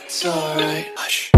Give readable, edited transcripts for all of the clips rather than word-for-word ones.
It's alright. Hush.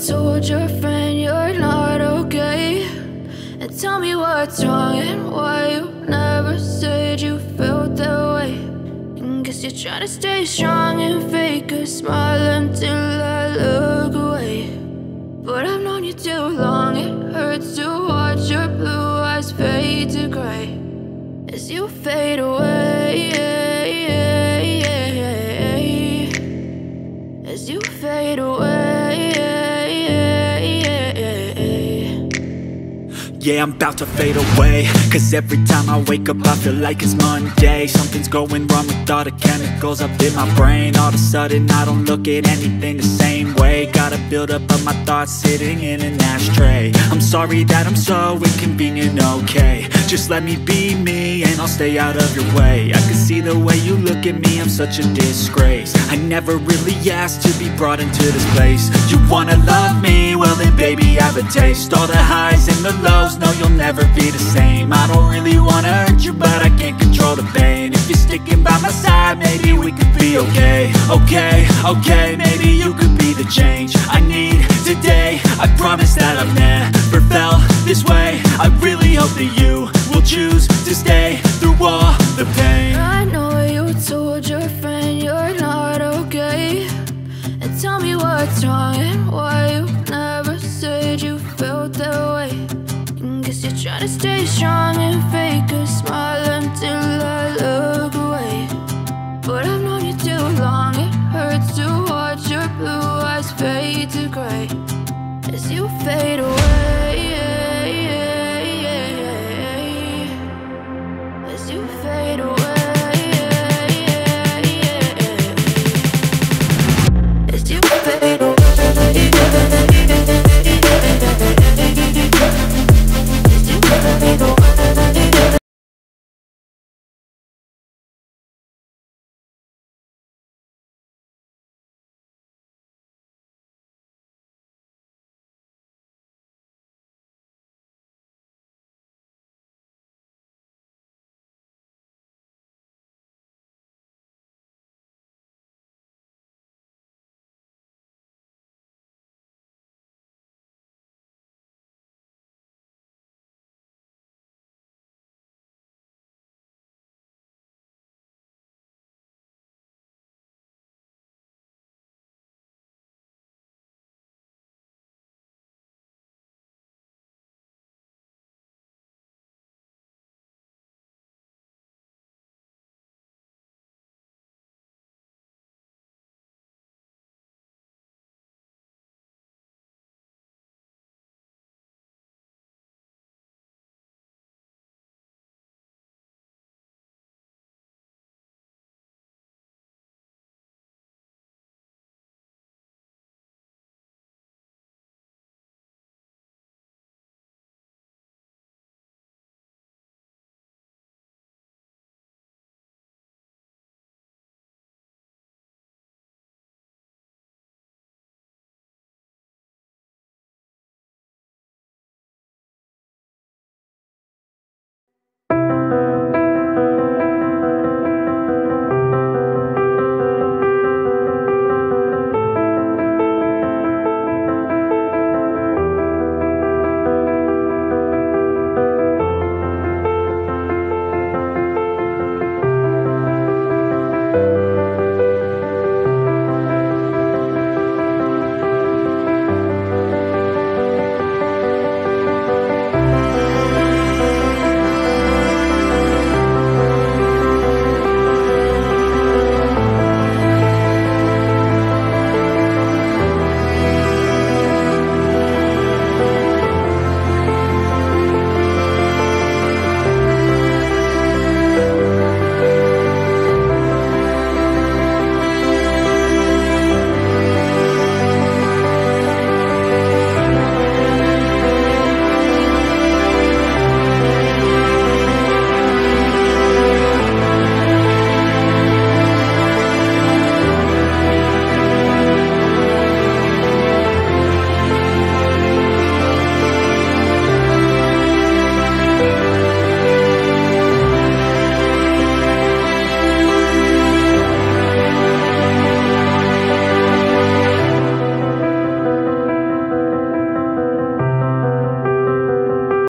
Told your friend you're not okay, and tell me what's wrong and why you never said you felt that way. And guess you're trying to stay strong and fake a smile until I look away. But I've known you too long, it hurts to watch your blue eyes fade to gray as you fade away, as you fade away. Yeah, I'm about to fade away, cause every time I wake up I feel like it's Monday. Something's going wrong with all the chemicals up in my brain. All of a sudden I don't look at anything the same way. Got a buildup of my thoughts sitting in an ashtray. I'm sorry that I'm so inconvenient, okay. Just let me be me and I'll stay out of your way. I can see the way you look at me, I'm such a disgrace. I never really asked to be brought into this place. You wanna love me? Well then baby, have a taste. All the highs and the lows, no, you'll never be the same. I don't really wanna hurt you, but I can't control the pain. If you're sticking by my side, maybe we could be okay. Okay, maybe you could be the change I need today. I promise that I've never felt this way. I really hope that you will choose to stay through all the pain. I know you told your friend you're not okay, and tell me what's wrong and why you never said you felt that way. And guess you're trying to stay strong and fake a smile until I look away.